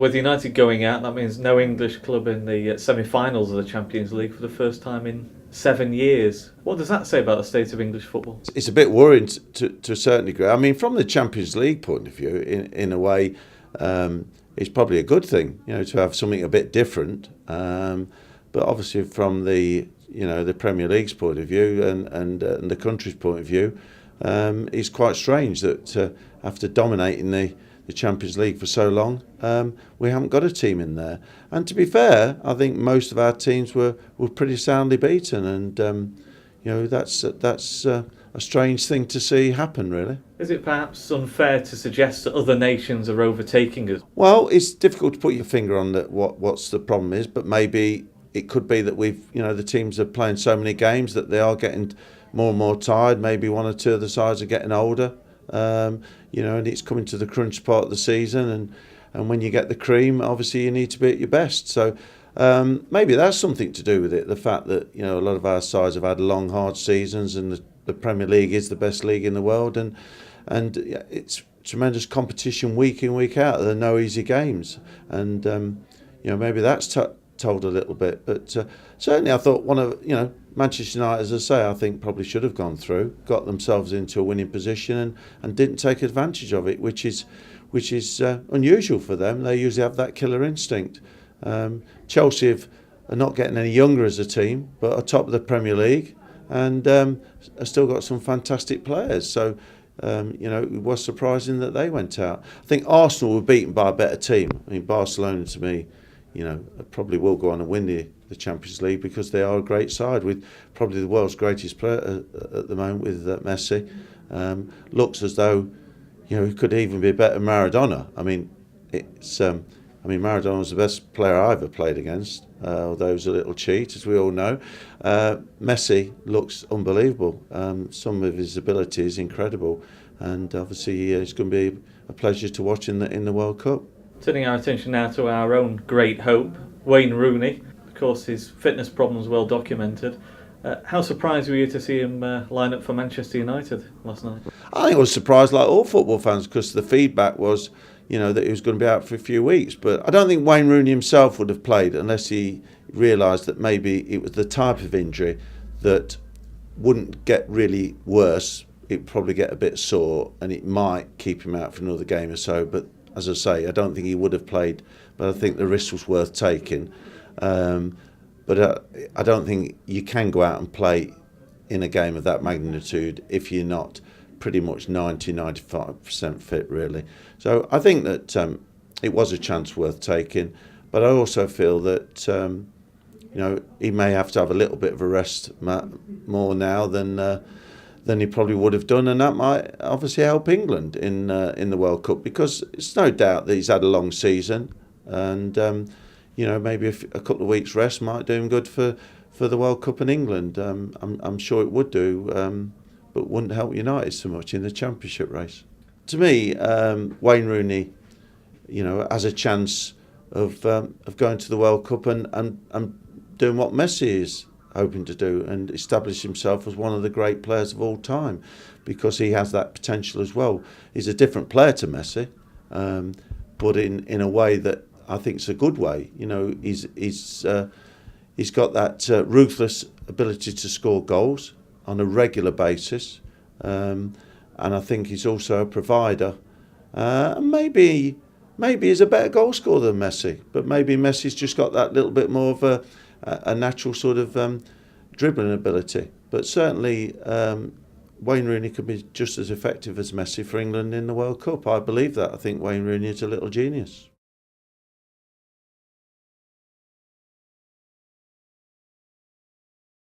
With United going out, that means no English club in the semi-finals of the Champions League for the first time in 7 years. What does that say about the state of English football? It's a bit worrying to a certain degree. I mean, from the Champions League point of view, in a way, it's probably a good thing, to have something a bit different. But obviously, from the Premier League's point of view and the country's point of view, it's quite strange that after dominating the Champions League for so long, we haven't got a team in there. And to be fair, I think most of our teams were pretty soundly beaten, and that's a strange thing to see happen, really. Is it perhaps unfair to suggest that other nations are overtaking us? Well, it's difficult to put your finger on what's the problem is, but maybe it could be that the teams are playing so many games that they are getting more and more tired. Maybe one or two of the sides are getting older. And it's coming to the crunch part of the season, and when you get the cream, obviously you need to be at your best. So maybe that's something to do with it. The fact that a lot of our sides have had long, hard seasons, and the Premier League is the best league in the world, and it's tremendous competition week in, week out. There are no easy games, and maybe that's told a little bit. But certainly, I thought one of Manchester United, as I say, I think probably should have gone through, got themselves into a winning position, and didn't take advantage of it, which is unusual for them. They usually have that killer instinct. Chelsea are not getting any younger as a team, but are top of the Premier League, and have still got some fantastic players. So it was surprising that they went out. I think Arsenal were beaten by a better team. I mean, Barcelona, to me, probably will go on and win the Champions League, because they are a great side with probably the world's greatest player at the moment with Messi. Looks as though he could even be better than Maradona. I mean, Maradona was the best player I ever played against, although he was a little cheat, as we all know. Messi looks unbelievable. Some of his ability is incredible, and obviously it's going to be a pleasure to watch in the World Cup. Turning our attention now to our own great hope, Wayne Rooney. Of course, his fitness problems well documented. How surprised were you to see him line up for Manchester United last night? I think I was surprised, like all football fans, because the feedback was, that he was going to be out for a few weeks. But I don't think Wayne Rooney himself would have played unless he realised that maybe it was the type of injury that wouldn't get really worse. It'd probably get a bit sore, and it might keep him out for another game or so. But as I say, I don't think he would have played, but I think the risk was worth taking. But I don't think you can go out and play in a game of that magnitude if you're not pretty much 90-95% fit, really. So I think that it was a chance worth taking, but I also feel that he may have to have a little bit of a rest more now than he probably would have done, and that might obviously help England in the World Cup, because it's no doubt that he's had a long season, and maybe a couple of weeks rest might do him good for the World Cup in England. I'm sure it would do, but wouldn't help United so much in the Championship race. To me, Wayne Rooney, has a chance of going to the World Cup and doing what Messi is hoping to do, and establish himself as one of the great players of all time, because he has that potential as well. He's a different player to Messi, but in a way that I think is a good way. He's got that ruthless ability to score goals on a regular basis, and I think he's also a provider. Maybe he's a better goal scorer than Messi, but maybe Messi's just got that little bit more of a natural sort of dribbling ability. But certainly Wayne Rooney could be just as effective as Messi for England in the World Cup. I believe that. I think Wayne Rooney is a little genius.